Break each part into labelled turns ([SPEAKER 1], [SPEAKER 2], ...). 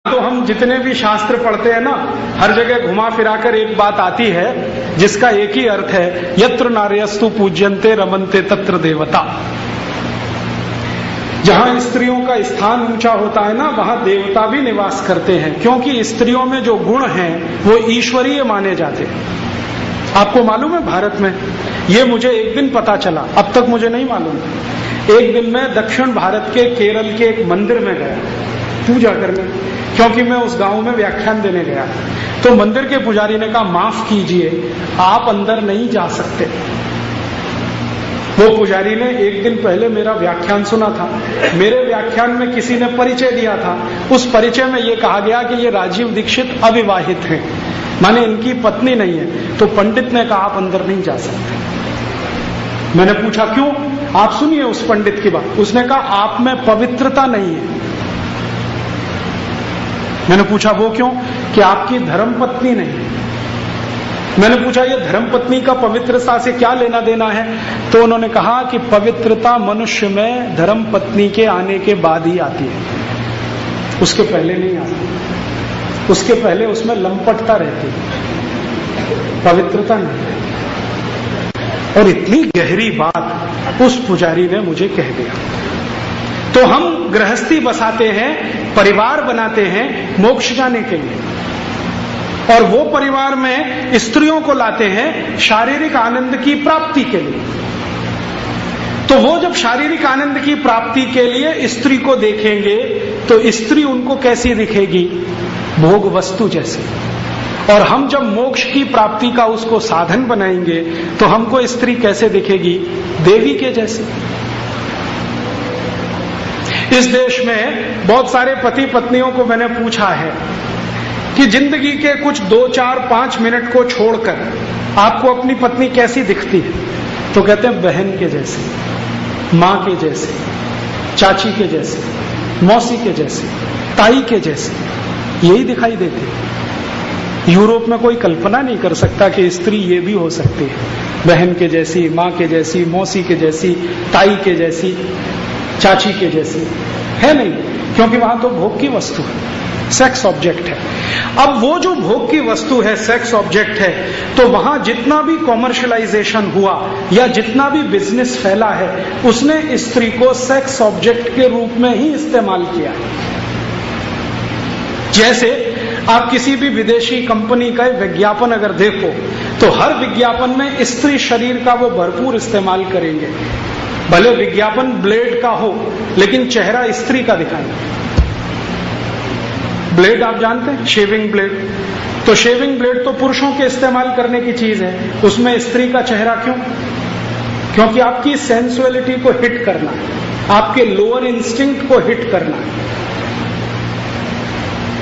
[SPEAKER 1] तो हम जितने भी शास्त्र पढ़ते हैं ना, हर जगह घुमा फिराकर एक बात आती है जिसका एक ही अर्थ है, यत्र नार्यस्तु पूज्यन्ते रमन्ते तत्र देवता। जहां स्त्रियों का स्थान ऊंचा होता है ना, वहां देवता भी निवास करते हैं, क्योंकि स्त्रियों में जो गुण हैं वो ईश्वरीय माने जाते हैं। आपको मालूम है भारत में, ये मुझे एक दिन पता चला, अब तक मुझे नहीं मालूम। एक दिन मैं दक्षिण भारत के केरल के एक मंदिर में गया पूजा करने, क्योंकि मैं उस गांव में व्याख्यान देने गया। तो मंदिर के पुजारी ने कहा, माफ कीजिए आप अंदर नहीं जा सकते। वो पुजारी ने एक दिन पहले मेरा व्याख्यान सुना था, मेरे व्याख्यान में किसी ने परिचय दिया था, उस परिचय में ये कहा गया कि ये राजीव दीक्षित अविवाहित हैं, माने इनकी पत्नी नहीं है। तो पंडित ने कहा आप अंदर नहीं जा सकते। मैंने पूछा क्यों? आप सुनिए उस पंडित की बात। उसने कहा आप में पवित्रता नहीं है। मैंने पूछा वो क्यों? कि आपकी धर्मपत्नी नहीं है। मैंने पूछा ये धर्मपत्नी का पवित्रता से क्या लेना देना है? तो उन्होंने कहा कि पवित्रता मनुष्य में धर्मपत्नी के आने के बाद ही आती है, उसके पहले नहीं आती। उसके पहले उसमें लंपटता रहती है, पवित्रता नहीं। और इतनी गहरी बात उस पुजारी ने मुझे कह दिया। तो हम गृहस्थी बसाते हैं, परिवार बनाते हैं मोक्ष जाने के लिए, और वो परिवार में स्त्रियों को लाते हैं शारीरिक आनंद की प्राप्ति के लिए। तो वो जब शारीरिक आनंद की प्राप्ति के लिए स्त्री को देखेंगे तो स्त्री उनको कैसी दिखेगी? भोग वस्तु जैसी। और हम जब मोक्ष की प्राप्ति का उसको साधन बनाएंगे तो हमको स्त्री कैसे दिखेगी? देवी के जैसी। इस देश में बहुत सारे पति पत्नियों को मैंने पूछा है कि जिंदगी के कुछ 2, 4, 5 मिनट को छोड़कर आपको अपनी पत्नी कैसी दिखती है? तो कहते हैं बहन के जैसे, मां के जैसे, चाची के जैसे, मौसी के जैसे, ताई के जैसे, यही दिखाई देती है। यूरोप में कोई कल्पना नहीं कर सकता कि स्त्री ये भी हो सकती है, बहन के जैसी, मां के जैसी, मौसी के जैसी, ताई के जैसी, चाची के जैसी है नहीं, क्योंकि वहां तो भोग की वस्तु है, सेक्स ऑब्जेक्ट है। अब वो जो भोग की वस्तु है, सेक्स ऑब्जेक्ट है, तो वहां जितना भी कॉमर्शियलाइजेशन हुआ या जितना भी बिजनेस फैला है, उसने स्त्री को सेक्स ऑब्जेक्ट के रूप में ही इस्तेमाल किया। जैसे आप किसी भी विदेशी कंपनी का विज्ञापन अगर देखो तो हर विज्ञापन में स्त्री शरीर का वो भरपूर इस्तेमाल करेंगे। भले विज्ञापन ब्लेड का हो लेकिन चेहरा स्त्री का दिखाएंगे। ब्लेड आप जानते हैं, शेविंग ब्लेड। तो शेविंग ब्लेड तो पुरुषों के इस्तेमाल करने की चीज है, उसमें स्त्री का चेहरा क्यों? क्योंकि आपकी सेंसुअलिटी को हिट करना है, आपके लोअर इंस्टिंक्ट को हिट करना है।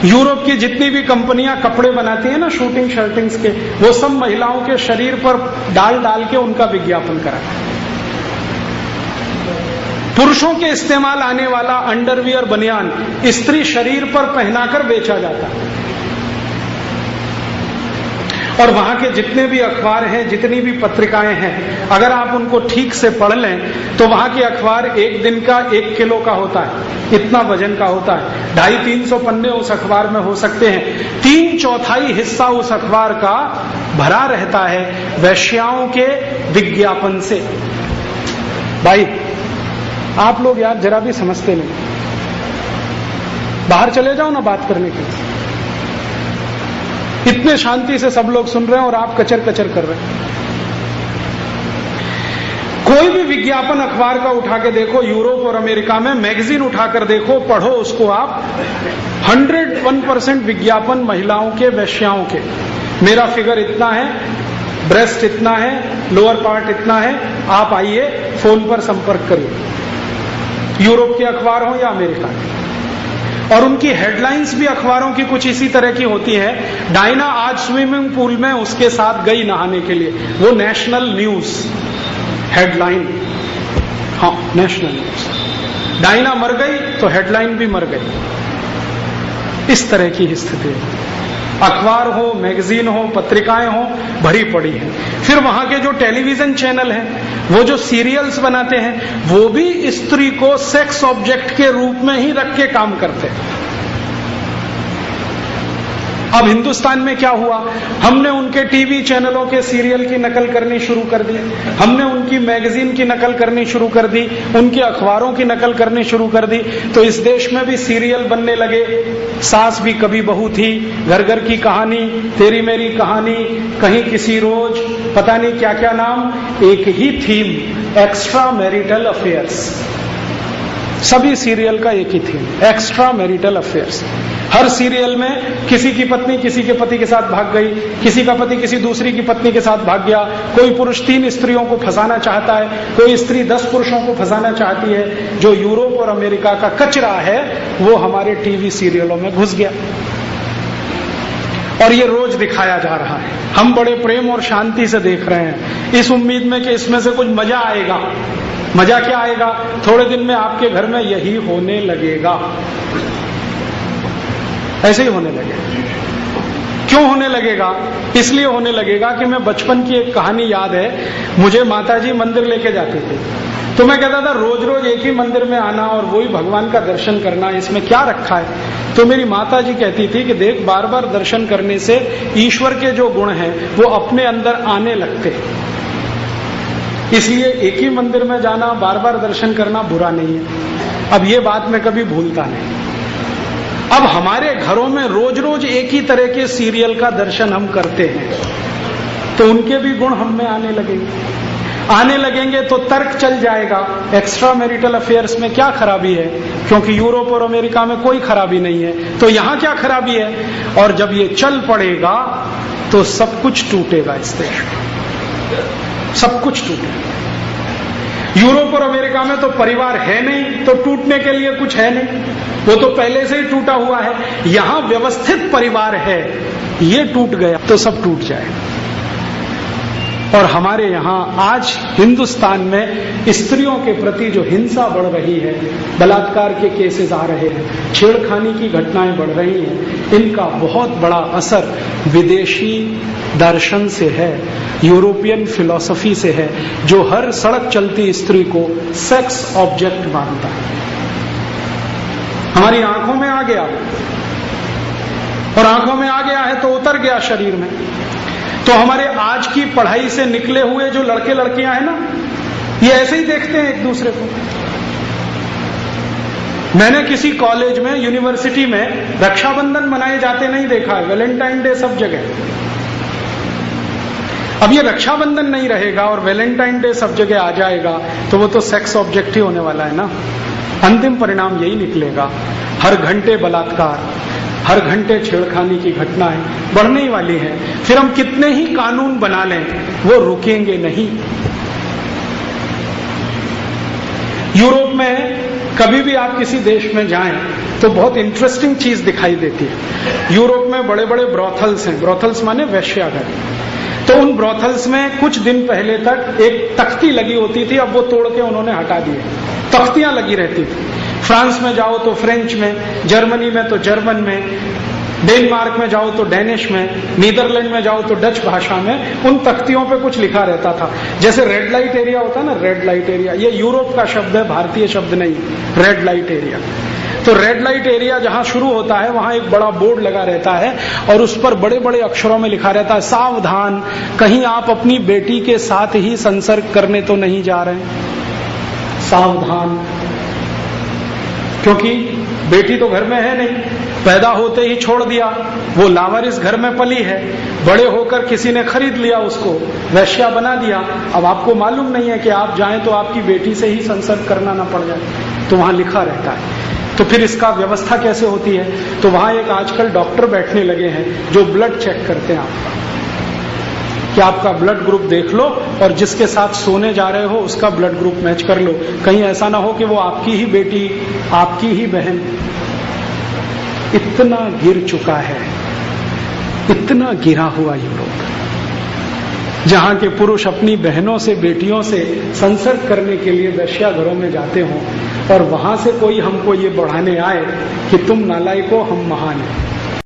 [SPEAKER 1] यूरोप की जितनी भी कंपनियां कपड़े बनाती हैं ना, शूटिंग शर्टिंग्स के, वो सब महिलाओं के शरीर पर डाल डाल के उनका विज्ञापन कराते हैं। पुरुषों के इस्तेमाल आने वाला अंडरवियर बनियान स्त्री शरीर पर पहनाकर बेचा जाता है। और वहां के जितने भी अखबार हैं, जितनी भी पत्रिकाएं हैं, अगर आप उनको ठीक से पढ़ लें तो वहां के अखबार एक दिन का 1 किलो का होता है, इतना वजन का होता है। 250-300 पन्ने उस अखबार में हो सकते हैं। 3/4 हिस्सा उस अखबार का भरा रहता है वैश्याओं के विज्ञापन से। भाई आप लोग यार जरा भी समझते नहीं, बाहर चले जाओ ना बात करने के लिए। इतने शांति से सब लोग सुन रहे हैं और आप कचर कचर कर रहे हैं। कोई भी विज्ञापन अखबार का उठा के देखो, यूरोप और अमेरिका में मैगजीन उठाकर देखो, पढ़ो उसको आप, 101% विज्ञापन महिलाओं के, वैश्याओं के। मेरा फिगर इतना है, ब्रेस्ट इतना है, लोअर पार्ट इतना है, आप आइए फोन पर संपर्क करिए। यूरोप के अखबार हो या अमेरिका के। और उनकी हेडलाइंस भी अखबारों की कुछ इसी तरह की होती है। डायना आज स्विमिंग पूल में उसके साथ गई नहाने के लिए, वो नेशनल न्यूज हेडलाइन। हाँ, नेशनल न्यूज। डायना मर गई तो हेडलाइन भी मर गई। इस तरह की स्थिति है। अखबार हो, मैगजीन हो, पत्रिकाएं हो, भरी पड़ी है। फिर वहां के जो टेलीविजन चैनल हैं, वो जो सीरियल्स बनाते हैं, वो भी स्त्री को सेक्स ऑब्जेक्ट के रूप में ही रख के काम करते हैं। अब हिंदुस्तान में क्या हुआ, हमने उनके टीवी चैनलों के सीरियल की नकल करनी शुरू कर दी, हमने उनकी मैगजीन की नकल करनी शुरू कर दी, उनके अखबारों की नकल करनी शुरू कर दी। तो इस देश में भी सीरियल बनने लगे, सास भी कभी बहू थी, घर घर की कहानी, तेरी मेरी कहानी, कहीं किसी रोज, पता नहीं क्या क्या नाम, एक ही थीम, एक्स्ट्रा मैरिटल अफेयर्स। सभी सीरियल का एक ही थीम, एक्स्ट्रा मैरिटल अफेयर्स। हर सीरियल में किसी की पत्नी किसी के पति के साथ भाग गई, किसी का पति किसी दूसरी की पत्नी के साथ भाग गया, कोई पुरुष 3 स्त्रियों को फंसाना चाहता है, कोई स्त्री 10 पुरुषों को फंसाना चाहती है। जो यूरोप और अमेरिका का कचरा है वो हमारे टीवी सीरियलों में घुस गया और ये रोज दिखाया जा रहा है। हम बड़े प्रेम और शांति से देख रहे हैं, इस उम्मीद में कि इसमें से कुछ मजा आएगा। मजा क्या आएगा, थोड़े दिन में आपके घर में यही होने लगेगा, ऐसे ही होने लगेगा। क्यों होने लगेगा, इसलिए होने लगेगा कि मैं बचपन की एक कहानी याद है, मुझे माताजी मंदिर लेके जाते थे, तो मैं कहता था रोज रोज एक ही मंदिर में आना और वही भगवान का दर्शन करना, इसमें क्या रखा है। तो मेरी माताजी कहती थी कि देख, बार बार दर्शन करने से ईश्वर के जो गुण हैं वो अपने अंदर आने लगते हैं, इसलिए एक ही मंदिर में जाना, बार बार दर्शन करना बुरा नहीं है। अब ये बात मैं कभी भूलता नहीं। अब हमारे घरों में रोज रोज एक ही तरह के सीरियल का दर्शन हम करते हैं, तो उनके भी गुण हम में आने लगेंगे तो तर्क चल जाएगा, एक्स्ट्रा मैरिटल अफेयर्स में क्या खराबी है, क्योंकि यूरोप और अमेरिका में कोई खराबी नहीं है, तो यहां क्या खराबी है। और जब ये चल पड़ेगा तो सब कुछ टूटेगा, इस देश में सब कुछ टूटेगा। यूरोप और अमेरिका में तो परिवार है नहीं, तो टूटने के लिए कुछ है नहीं, वो तो पहले से ही टूटा हुआ है। यहां व्यवस्थित परिवार है, ये टूट गया तो सब टूट जाए। और हमारे यहां आज हिंदुस्तान में स्त्रियों के प्रति जो हिंसा बढ़ रही है, बलात्कार के केसेस आ रहे हैं, छेड़खानी की घटनाएं बढ़ रही हैं, इनका बहुत बड़ा असर विदेशी दर्शन से है, यूरोपियन फिलॉसफी से है, जो हर सड़क चलती स्त्री को सेक्स ऑब्जेक्ट मानता है। हमारी आंखों में आ गया, और आंखों में आ गया है तो उतर गया शरीर में। तो हमारे आज की पढ़ाई से निकले हुए जो लड़के लड़कियां हैं ना, ये ऐसे ही देखते हैं एक दूसरे को। मैंने किसी कॉलेज में, यूनिवर्सिटी में रक्षाबंधन मनाए जाते नहीं देखा है, वैलेंटाइन डे सब जगह। अब ये रक्षाबंधन नहीं रहेगा और वैलेंटाइन डे सब जगह आ जाएगा, तो वो तो सेक्स ऑब्जेक्ट ही होने वाला है ना। अंतिम परिणाम यही निकलेगा, हर घंटे बलात्कार, हर घंटे छेड़खानी की घटनाएं बढ़ने ही वाली हैं। फिर हम कितने ही कानून बना लें, वो रुकेंगे नहीं। यूरोप में कभी भी आप किसी देश में जाएं तो बहुत इंटरेस्टिंग चीज दिखाई देती है। यूरोप में बड़े बड़े ब्रॉथल्स हैं, ब्रॉथल्स माने वेश्याघर। तो उन ब्रॉथल्स में कुछ दिन पहले तक एक तख्ती लगी होती थी, अब वो तोड़ के उन्होंने हटा दी है। तख्तियां लगी रहती थी। फ्रांस में जाओ तो फ्रेंच में, जर्मनी में तो जर्मन में, डेनमार्क में जाओ तो डेनिश में, नीदरलैंड में जाओ तो डच भाषा में उन तख्तियों पे कुछ लिखा रहता था। जैसे रेड लाइट एरिया होता है ना, रेड लाइट एरिया, ये यूरोप का शब्द है, भारतीय शब्द नहीं, रेड लाइट एरिया। तो रेड लाइट एरिया जहां शुरू होता है वहां एक बड़ा बोर्ड लगा रहता है और उस पर बड़े बड़े अक्षरों में लिखा रहता है, सावधान, कहीं आप अपनी बेटी के साथ ही संसर्ग करने तो नहीं जा रहे, सावधान। क्योंकि बेटी तो घर में है नहीं, पैदा होते ही छोड़ दिया, वो लावारिस घर में पली है, बड़े होकर किसी ने खरीद लिया उसको, वैश्या बना दिया। अब आपको मालूम नहीं है कि आप जाएं तो आपकी बेटी से ही संसर्ग करना ना पड़ जाए, तो वहां लिखा रहता है। तो फिर इसका व्यवस्था कैसे होती है, तो वहां एक आजकल डॉक्टर बैठने लगे हैं जो ब्लड चेक करते हैं आपका, कि आपका ब्लड ग्रुप देख लो और जिसके साथ सोने जा रहे हो उसका ब्लड ग्रुप मैच कर लो, कहीं ऐसा ना हो कि वो आपकी ही बेटी, आपकी ही बहन। इतना गिर चुका है, इतना गिरा हुआ यूरोप, जहां के पुरुष अपनी बहनों से, बेटियों से संसर्ग करने के लिए वेश्याघरों में जाते हों और वहां से कोई हमको ये बढ़ाने आए कि तुम नालायको, हम महान हैं।